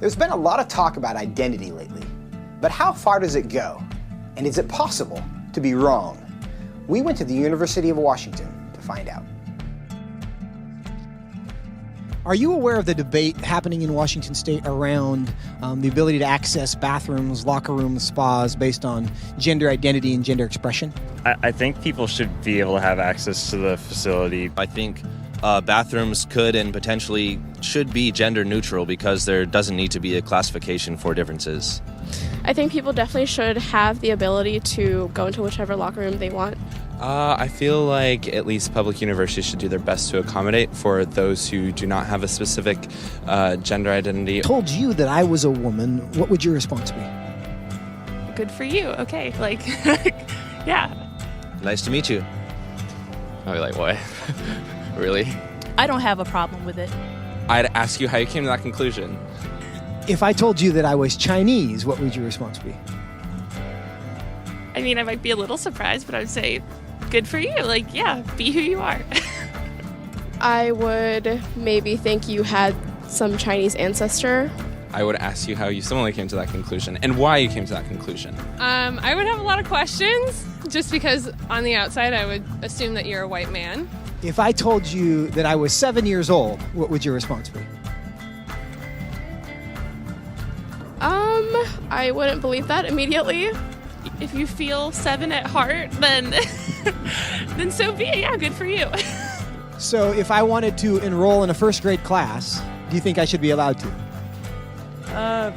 There's been a lot of talk about identity lately, but how far does it go? And is it possible to be wrong? We went to the University of Washington to find out. Are you aware of the debate happening in Washington State around the ability to access bathrooms, locker rooms, spas based on gender identity and gender expression? I think people should be able to have access to the facility. I think bathrooms could and potentially should be gender neutral because there doesn't need to be a classification for differences. I think people definitely should have the ability to go into whichever locker room they want. I feel like at least public universities should do their best to accommodate for those who do not have a specific gender identity. Told you that I was a woman, what would your response be? Good for you. Okay, yeah. Nice to meet you. I'd be like, what? Really? I don't have a problem with it. I'd ask you how you came to that conclusion. If I told you that I was Chinese, what would your response be? I mean, I might be a little surprised, but I would say, good for you. Yeah, be who you are. I would maybe think you had some Chinese ancestor. I would ask you how you similarly came to that conclusion and why you came to that conclusion. I would have a lot of questions, just because on the outside I would assume that you're a white man. If I told you that I was 7 years old, what would your response be? I wouldn't believe that immediately. If you feel 7 at heart, then so be it. Yeah, good for you. So if I wanted to enroll in a first grade class, do you think I should be allowed to?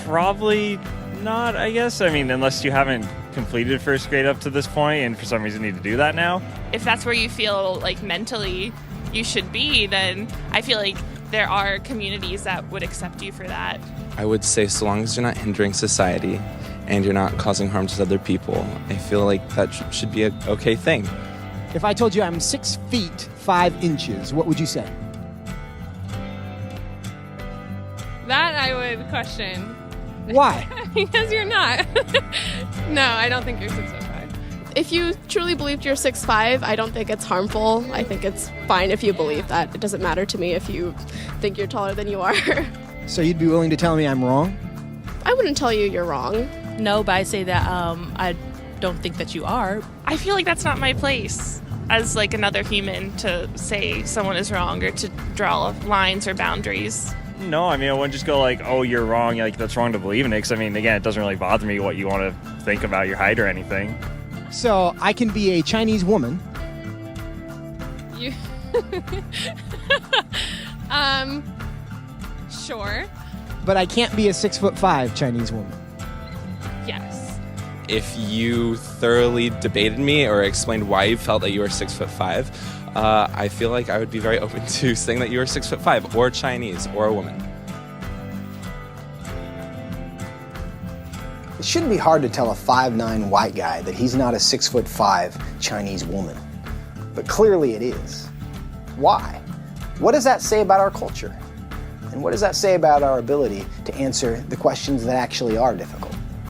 Probably not, I guess. I mean, unless you haven't completed first grade up to this point and for some reason need to do that now. If that's where you feel mentally you should be, then I feel like there are communities that would accept you for that. I would say so long as you're not hindering society and you're not causing harm to other people, I feel like that should be an okay thing. If I told you I'm 6 feet 5 inches, what would you say? That I would question. Why? Because you're not. No, I don't think you're 6'5". If you truly believed you're 6'5", I don't think it's harmful. I think it's fine if you believe that. It doesn't matter to me if you think you're taller than you are. So you'd be willing to tell me I'm wrong? I wouldn't tell you you're wrong. No, but I say that I don't think that you are. I feel like that's not my place as another human to say someone is wrong or to draw lines or boundaries. No, I mean, I wouldn't just go oh, you're wrong, that's wrong to believe in it. Because, I mean, again, it doesn't really bother me what you want to think about your height or anything. So I can be a Chinese woman. You. Sure. But I can't be a 6'5" Chinese woman. Yes. If you thoroughly debated me or explained why you felt that you were 6'5", I feel like I would be very open to saying that you were 6'5", or Chinese, or a woman. It shouldn't be hard to tell a 5'9" white guy that he's not a 6'5" Chinese woman. But clearly it is. Why? What does that say about our culture? And what does that say about our ability to answer the questions that actually are difficult?